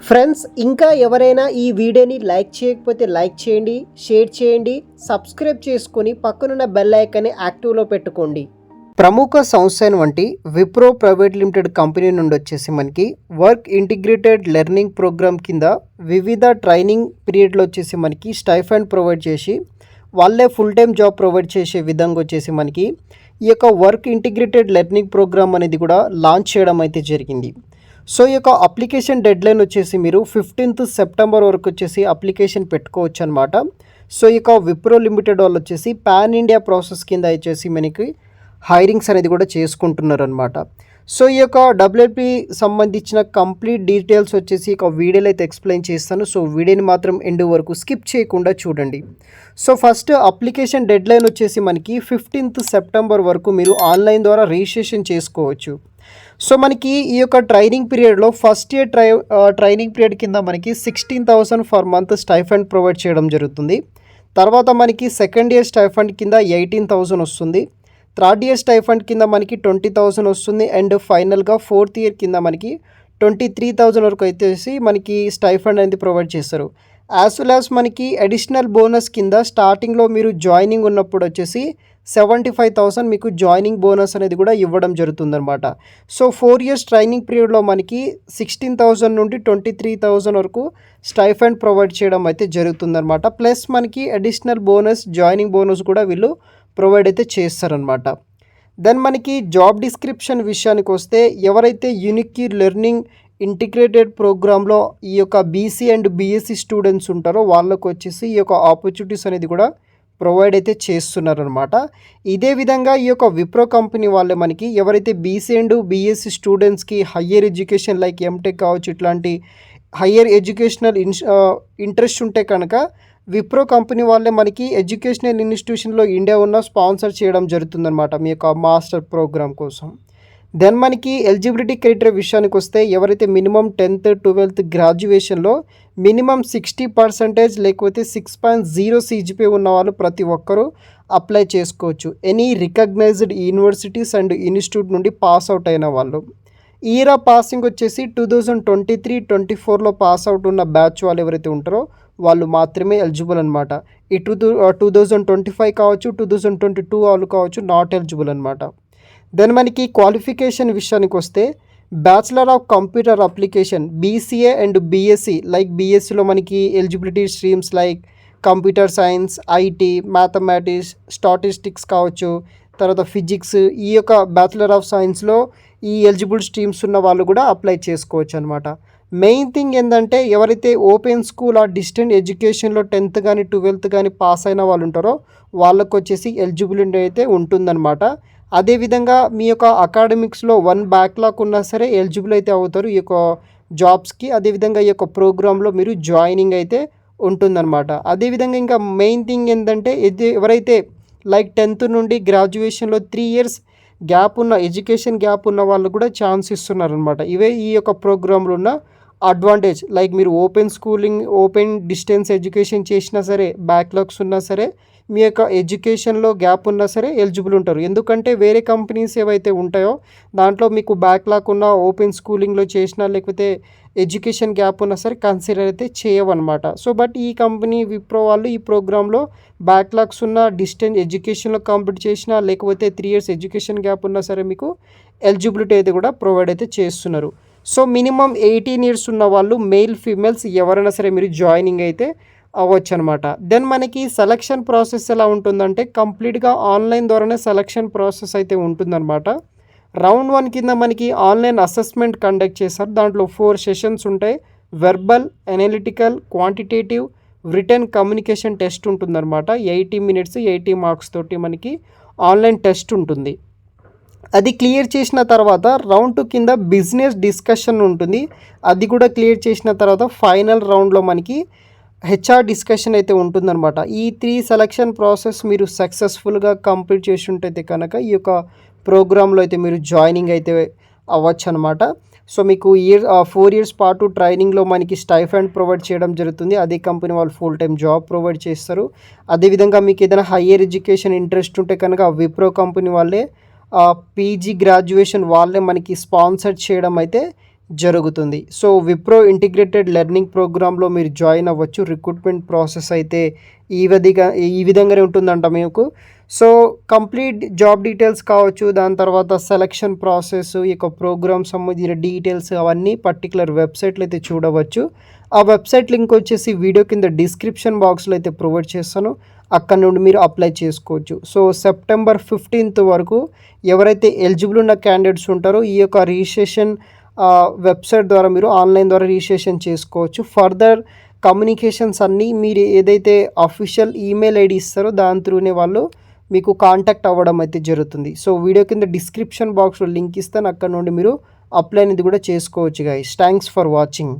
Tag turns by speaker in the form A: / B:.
A: Friends, ఇంకా ఎవరైనా ఈ వీడియోని లైక్ చేయకపోతే లైక్ చేయండి, షేర్ చేయండి, సబ్స్క్రైబ్ చేసుకొని పక్కనున్న బెల్ ఐకాన్ని యాక్టివ్లో పెట్టుకోండి. ప్రముఖ సంస్థ వంటి విప్రో ప్రైవేట్ లిమిటెడ్ కంపెనీ నుండి వచ్చేసి మనకి వర్క్ ఇంటిగ్రేటెడ్ లెర్నింగ్ ప్రోగ్రామ్ కింద వివిధ ట్రైనింగ్ పీరియడ్లో వచ్చేసి మనకి స్టైఫండ్ ప్రొవైడ్ చేసి వాళ్ళే ఫుల్ టైం జాబ్ ప్రొవైడ్ చేసే విధంగా వచ్చేసి మనకి ఈ యొక్క వర్క్ ఇంటిగ్రేటెడ్ లెర్నింగ్ ప్రోగ్రామ్ అనేది కూడా లాంచ్ చేయడం అయితే జరిగింది. సో ఈ యొక్క అప్లికేషన్ డెడ్లైన్ వచ్చేసి మీరు 15th సెప్టెంబర్ వరకు వచ్చేసి అప్లికేషన్ పెట్టుకోవచ్చు అనమాట. సో ఈ యొక్క విప్రో లిమిటెడ్ వాళ్ళు వచ్చేసి పాన్ ఇండియా ప్రాసెస్ కింద వచ్చేసి మనకి హైరింగ్స్ అనేది కూడా చేసుకుంటున్నారు అనమాట. సో ఈ యొక్క డబ్ల్యూపీ సంబంధించిన కంప్లీట్ డీటెయిల్స్ వచ్చేసి ఒక వీడియోలో అయితే ఎక్స్ప్లెయిన్ చేస్తాను. సో వీడియోని మాత్రం ఎండ్ వరకు స్కిప్ చేయకుండా చూడండి. సో ఫస్ట్ అప్లికేషన్ డెడ్లైన్ వచ్చేసి మనకి 15th సెప్టెంబర్ వరకు మీరు ఆన్లైన్ ద్వారా రిజిస్ట్రేషన్ చేసుకోవచ్చు. సో మనకి ఈ యొక్క ట్రైనింగ్ పీరియడ్లో ఫస్ట్ ఇయర్ ట్రైనింగ్ పీరియడ్ కింద మనకి 16,000 ఫర్ మంత్ స్టైఫండ్ ప్రొవైడ్ చేయడం జరుగుతుంది. తర్వాత మనకి సెకండ్ ఇయర్ స్టైఫండ్ కింద 18,000 వస్తుంది. థర్డ్ ఇయర్ స్టైఫండ్ కింద మనకి 20,000 వస్తుంది. అండ్ ఫైనల్గా ఫోర్త్ ఇయర్ కింద మనకి 23,000 వరకు అయితే మనకి స్టైఫండ్ అనేది ప్రొవైడ్ చేస్తారు. యాజ్ వెల్ యాజ్ మనకి అడిషనల్ బోనస్ కింద స్టార్టింగ్లో మీరు జాయినింగ్ ఉన్నప్పుడు వచ్చేసి 75,000 మీకు జాయినింగ్ బోనస్ అనేది కూడా ఇవ్వడం జరుగుతుందన్నమాట. సో 4 ఇయర్స్ ట్రైనింగ్ పీరియడ్లో మనకి 16,000 నుండి 23,000 వరకు స్టైఫండ్ ప్రొవైడ్ చేయడం అయితే జరుగుతుందన్నమాట. ప్లస్ మనకి అడిషనల్ బోనస్ జాయినింగ్ బోనస్ కూడా వీళ్ళు ప్రొవైడ్ అయితే చేస్తారనమాట. దెన్ మనకి జాబ్ డిస్క్రిప్షన్ విషయానికి వస్తే ఎవరైతే యూనిక్ లెర్నింగ్ ఇంటిగ్రేటెడ్ ప్రోగ్రాంలో ఈ యొక్క బీసీ అండ్ బీఎస్సీ స్టూడెంట్స్ ఉంటారో వాళ్ళకు వచ్చేసి ఈ యొక్క ఆపర్చునిటీస్ అనేది కూడా ప్రొవైడ్ అయితే చేస్తున్నారనమాట. ఇదే విధంగా ఈ యొక్క విప్రో కంపెనీ వాళ్ళే మనకి ఎవరైతే బీసీ అండ్ బీఎస్సీ స్టూడెంట్స్కి హయ్యర్ ఎడ్యుకేషన్ లైక్ ఎంటెక్ కావచ్చు ఇట్లాంటి హయ్యర్ ఎడ్యుకేషనల్ ఇంట్రెస్ట్ ఉంటే కనుక విప్రో కంపెనీ వాళ్ళే మనకి ఎడ్యుకేషనల్ ఇన్స్టిట్యూషన్లో ఇండియా ఉన్న స్పాన్సర్ చేయడం జరుగుతుందన్నమాట మీ యొక్క మాస్టర్ ప్రోగ్రామ్ కోసం. దెన్ మనకి ఎలిజిబిలిటీ క్రైటీరియా విషయానికి వస్తే ఎవరైతే మినిమం 10th 12th గ్రాడ్యుయేషన్లో మినిమం 60% లేకపోతే 6.0 CGPA ఉన్న వాళ్ళు ప్రతి ఒక్కరూ అప్లై చేసుకోవచ్చు. Any recognised universities and institute నుండి పాస్ అవుట్ అయిన వాళ్ళు. ఇయర్ ఆఫ్ పాసింగ్ వచ్చేసి 2023-24లో పాస్ అవుట్ ఉన్న బ్యాచ్ వాళ్ళు ఎవరైతే ఉంటారో వాళ్ళు మాత్రమే ఎలిజిబుల్ అనమాట. ఈ 2025 కావచ్చు 2022 వాళ్ళు కావచ్చు నాట్ ఎలిజిబుల్ అనమాట. దెన్ మనకి క్వాలిఫికేషన్ విషయానికి వస్తే bachelor of computer application BCA and BSc like బీఎస్సీలో మనకి eligibility streams like computer science, IT, mathematics, statistics కావచ్చు, తర్వాత ఫిజిక్స్, ఈ యొక్క బ్యాచిలర్ ఆఫ్ సైన్స్లో ఈ ఎలిజిబుల్ స్ట్రీమ్స్ ఉన్న వాళ్ళు కూడా అప్లై చేసుకోవచ్చు అనమాట. మెయిన్ థింగ్ ఏంటంటే ఎవరైతే ఓపెన్ స్కూల్ ఆ డిస్టెంట్ ఎడ్యుకేషన్లో 10th కానీ 12th కానీ పాస్ అయిన వాళ్ళు ఉంటారో వాళ్ళకు వచ్చేసి ఎలిజిబిలిటీ అయితే ఉంటుందన్నమాట. అదేవిధంగా మీ యొక్క అకాడమిక్స్లో 1 బ్యాక్లాగ్ ఉన్నా సరే ఎలిజిబుల్ అయితే అవుతారు ఈ యొక్క జాబ్స్కి. అదేవిధంగా ఈ యొక్క ప్రోగ్రాంలో మీరు జాయినింగ్ అయితే ఉంటుందన్నమాట. అదేవిధంగా ఇంకా మెయిన్ థింగ్ ఏంటంటే ఎవరైతే లైక్ 10th నుండి గ్రాడ్యుయేషన్లో 3 ఇయర్స్ గ్యాప్ ఉన్న ఎడ్యుకేషన్ గ్యాప్ ఉన్న వాళ్ళు కూడా ఛాన్స్ ఇస్తున్నారనమాట. ఇవే ఈ యొక్క ప్రోగ్రాంలో ఉన్న అడ్వాంటేజ్. లైక్ మీరు ఓపెన్ డిస్టెన్స్ ఎడ్యుకేషన్ చేసినా సరే బ్యాక్లాగ్స్ ఉన్నా సరే మీ యొక్క ఎడ్యుకేషన్లో గ్యాప్ ఉన్నా సరే ఎలిజిబుల్ ఉంటారు. ఎందుకంటే వేరే కంపెనీస్ ఏవైతే ఉంటాయో దాంట్లో మీకు బ్యాక్లాగ్ ఉన్న ఓపెన్ స్కూలింగ్లో చేసినా లేకపోతే ఎడ్యుకేషన్ గ్యాప్ ఉన్నా సరే కన్సిడర్ అయితే చేయవన్నమాట. సో బట్ ఈ కంపెనీ విప్రో వాళ్ళు ఈ ప్రోగ్రాంలో బ్యాక్లాగ్స్ ఉన్న డిస్టెన్స్ ఎడ్యుకేషన్లో కంప్లీట్ చేసినా లేకపోతే 3 ఇయర్స్ ఎడ్యుకేషన్ గ్యాప్ ఉన్నా సరే మీకు ఎలిజిబిలిటీ అయితే కూడా ప్రొవైడ్ అయితే చేస్తున్నారు. సో మినిమం 18 ఇయర్స్ ఉన్న వాళ్ళు మెయిల్ ఫీమేల్స్ ఎవరైనా సరే మీరు జాయినింగ్ అయితే అవ్వచ్చు అనమాట. దెన్ మనకి సెలక్షన్ ప్రాసెస్ ఎలా ఉంటుందంటే కంప్లీట్గా ఆన్లైన్ ద్వారానే సెలక్షన్ ప్రాసెస్ అయితే ఉంటుందన్నమాట. రౌండ్ 1 కింద మనకి ఆన్లైన్ అసెస్మెంట్ కండక్ట్ చేస్తారు. దాంట్లో 4 సెషన్స్ ఉంటాయి. Verbal, analytical, quantitative, return communication test ఉంటుందన్నమాట. 80 minutes 80 marks తోటి మనకి ఆన్లైన్ టెస్ట్ ఉంటుంది. అది క్లియర్ చేసిన తర్వాత రౌండ్ 2 కింద బిజినెస్ డిస్కషన్ ఉంటుంది. అది కూడా క్లియర్ చేసిన తర్వాత ఫైనల్ రౌండ్లో మనకి హెచ్ఆర్ డిస్కషన్ అయితే ఉంటుందన్నమాట. ఈ 3 సెలక్షన్ ప్రాసెస్ మీరు సక్సెస్ఫుల్గా కంప్లీట్ చేసి ఉంటే కనుక ఈ యొక్క ప్రోగ్రాంలో అయితే మీరు జాయినింగ్ అయితే అవ్వచ్చు అనమాట. సో మీకు 4 ఇయర్స్ పాటు ట్రైనింగ్లో మనకి స్టైఫండ్ ప్రొవైడ్ చేయడం జరుగుతుంది. అదే కంపెనీ వాళ్ళు ఫుల్ టైం జాబ్ ప్రొవైడ్ చేస్తారు. అదేవిధంగా మీకు ఏదైనా హయ్యర్ ఎడ్యుకేషన్ ఇంట్రెస్ట్ ఉంటే కనుక విప్రో కంపెనీ వాళ్ళే పీజీ గ్రాడ్యుయేషన్ వాళ్ళే మనకి స్పాన్సర్ చేయడం అయితే జరుగుతుంది. సో విప్రో ఇంటిగ్రేటెడ్ లెర్నింగ్ ప్రోగ్రామ్‌లో మీరు జాయిన్ అవ్వచ్చు. రిక్రూట్మెంట్ ప్రాసెస్ అయితే ఈ విధంగానే ఉంటుందంట మీకు. సో కంప్లీట్ జాబ్ డీటెయిల్స్ కావచ్చు, దాని తర్వాత సెలక్షన్ ప్రాసెస్, ఈ యొక్క ప్రోగ్రామ్ సంబంధించిన డీటెయిల్స్ అవన్నీ పర్టిక్యులర్ వెబ్సైట్‌లో అయితే చూడవచ్చు. ఆ వెబ్సైట్ లింక్ వచ్చేసి వీడియో కింద డిస్క్రిప్షన్ బాక్స్‌లో అయితే ప్రొవైడ్ చేస్తాను. అక్కడ నుండి మీరు అప్లై చేసుకోవచ్చు. సో సెప్టెంబర్ 15th వరకు ఎవరైతే ఎలిజిబుల్ ఉన్న క్యాండిడేట్స్ ఉంటారో ఈ యొక్క రిజిస్ట్రేషన్ వెబ్సైట్ ద్వారా మీరు ఆన్లైన్ ద్వారా రిజిస్ట్రేషన్ చేసుకోవచ్చు. ఫర్దర్ కమ్యూనికేషన్స్ అన్నీ మీరు ఏదైతే అఫీషియల్ ఈమెయిల్ ఐడి ఇస్తారో దాని త్రూనే వాళ్ళు మీకు కాంటాక్ట్ అవ్వడం అయితే జరుగుతుంది. సో వీడియో కింద డిస్క్రిప్షన్ బాక్స్లో లింక్ ఇస్తాను, అక్కడ నుండి మీరు అప్లై అనేది కూడా చేసుకోవచ్చు గైస్. Thanks for watching.